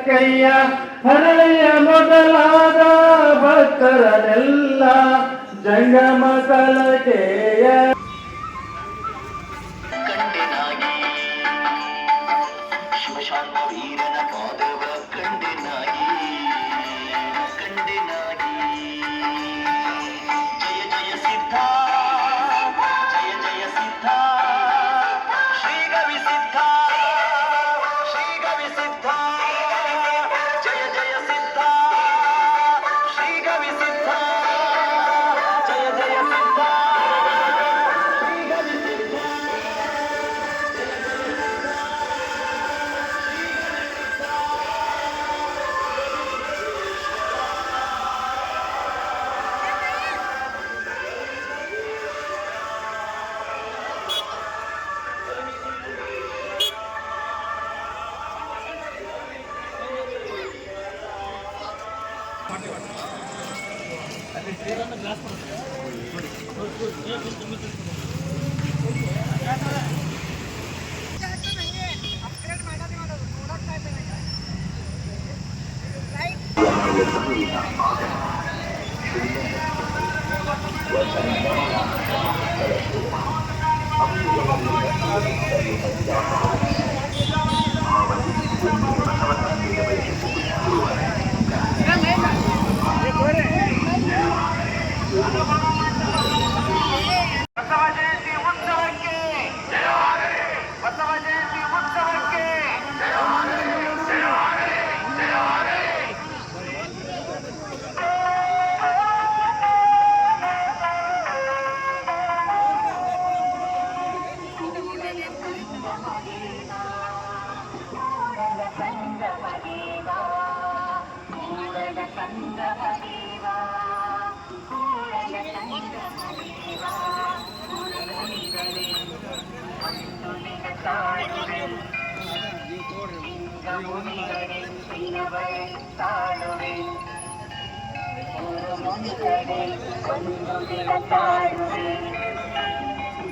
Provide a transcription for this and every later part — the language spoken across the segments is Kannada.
ಲಕ್ಕಯ್ಯ ಹರಳೆಯ ಮೊದಲಾದ ಭಕ್ತರನೆಲ್ಲ ಜಂಗಮ ಕಲಕೆಯ ಕಂಡೆನಾಗಿ ಶಿವಶಾಂತ ವೀರನ ಪಾದವ ಕಂಡೆನಾಗಿ ಜಯ ಜಯ ಸಿದ್ಧ ಜಯ ಜಯ ಸಿದ್ಧ ಶ್ರೀ ಗವಿ ಸಿದ್ಧ ಶ್ರೀ ಗವಿ ಸಿದ್ಧ ಜಯ ಜಯ ಸಿದ್ಧ ಶ್ರೀ ಗವಿ ಸಿದ್ಧ ಜಯ ಜಯ ಸಿದ್ಧ ಶ್ರೀ ಗವಿ ಸಿದ್ಧ. ಬಸವ ಜಯಂತಿ ಉತ್ಸವಕ್ಕೆ ಬಸವ ಜಯಂತಿ ಉತ್ಸವಕ್ಕೆ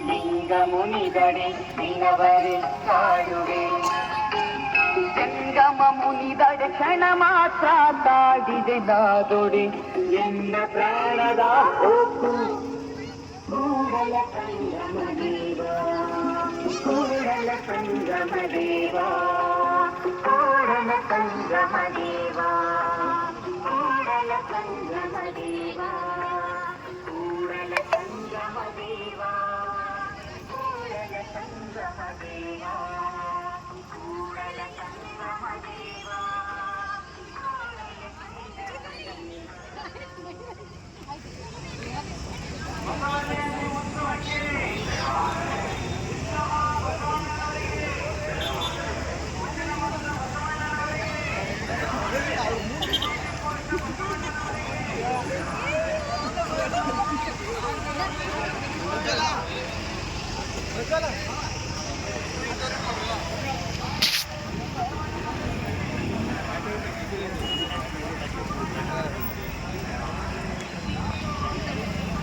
ಲಿಂಗ ಮುನಿಗಡೆ ದಿನವರೆ ಕಾಡುವೆ ಜಂಗಮ ಮುನಿದಡೆ ಕ್ಷಣ ಮಾತ್ರ ತಾಡಿದೆ ನಾದೊಡೆ ಎನ್ನ ಪ್ರಾಣದ ಹೋಗು ಕೂಡಲ ಸಂಗಮ ದೇವ ಕೂಡಲ ಸಂಗಮ ದೇವ ಕೂಡಲ ಸಂಗಮ ದೇವ ಕೂಡಲ ಸಂಗಮ ದೇವ ಕೂಡಲ ಸಂಗಮ ದೇವ ಕೂಡಲ ಸಂಗಮ ದೇವ ಕೂಡಲ ಸಂಗಮ ದೇವ.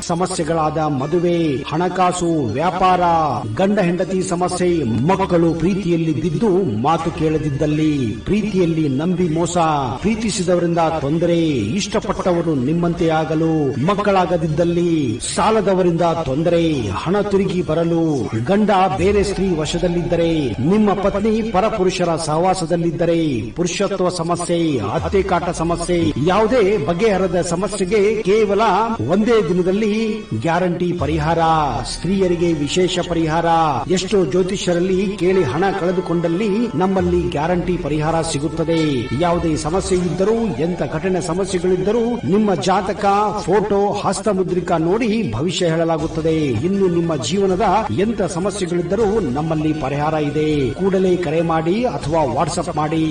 ಸಮಸ್ಯೆಗಳಾದ ಮದುವೆ, ಹಣಕಾಸು, ವ್ಯಾಪಾರ, ಗಂಡ ಹೆಂಡತಿ ಸಮಸ್ಯೆ, ಮಕ್ಕಳು ಪ್ರೀತಿಯಲ್ಲಿ ಬಿದ್ದು ಮಾತು ಕೇಳದಿದ್ದಲ್ಲಿ, ಪ್ರೀತಿಯಲ್ಲಿ ನಂಬಿ ಮೋಸ, ಪ್ರೀತಿಸಿದವರಿಂದ ತೊಂದರೆ, ಇಷ್ಟಪಟ್ಟವರು ನಿಮ್ಮಂತೆ ಆಗಲು ಮಕ್ಕಳಾಗದಿದ್ದಲ್ಲಿ, ಸಾಲದವರಿಂದ ತೊಂದರೆ, ಹಣ ತಿರುಗಿ ಬರಲು, ಗಂಡ ಬೇರೆ ಸ್ತ್ರೀ ವಶದಲ್ಲಿದ್ದರೆ, ನಿಮ್ಮ ಪತ್ನಿ ಪರಪುರುಷರ ಸಹವಾಸದಲ್ಲಿದ್ದರೆ, ಪುರುಷತ್ವ ಸಮಸ್ಯೆ, ಅತ್ತೆ ಕಾಟ ಸಮಸ್ಯೆ, ಯಾವುದೇ ಬಗೆಹರದ ಸಮಸ್ಯೆಗೆ ಕೇವಲ ಒಂದೇ ದಿನದಲ್ಲಿ ಗ್ಯಾರಂಟಿ ಪರಿಹಾರ. ಸ್ತ್ರೀಯರಿಗೆ ವಿಶೇಷ ಪರಿಹಾರ. ಎಷ್ಟೋ ಜ್ಯೋತಿಷ್ಯರಲ್ಲಿ ಕೇಳಿ ಹಣ ಕಳೆದುಕೊಂಡಲ್ಲಿ ನಮ್ಮಲ್ಲಿ ಗ್ಯಾರಂಟಿ ಪರಿಹಾರ ಸಿಗುತ್ತದೆ. ಯಾವುದೇ ಸಮಸ್ಯೆ ಇದ್ದರೂ, ಎಂತ ಕಠಿಣ ಸಮಸ್ಯೆಗಳಿದ್ದರೂ ನಿಮ್ಮ ಜಾತಕ, ಫೋಟೋ, ಹಸ್ತಮುದ್ರಿಕಾ ನೋಡಿ ಭವಿಷ್ಯ ಹೇಳಲಾಗುತ್ತದೆ. ಇನ್ನು ನಿಮ್ಮ ಜೀವನದ ಎಂತ ಸಮಸ್ಯೆಗಳಿದ್ದರೂ ನಮ್ಮಲ್ಲಿ ಪರಿಹಾರ ಇದೆ. ಕೂಡಲೇ ಕರೆ ಮಾಡಿ ಅಥವಾ ವಾಟ್ಸ್ಆಪ್ ಮಾಡಿ.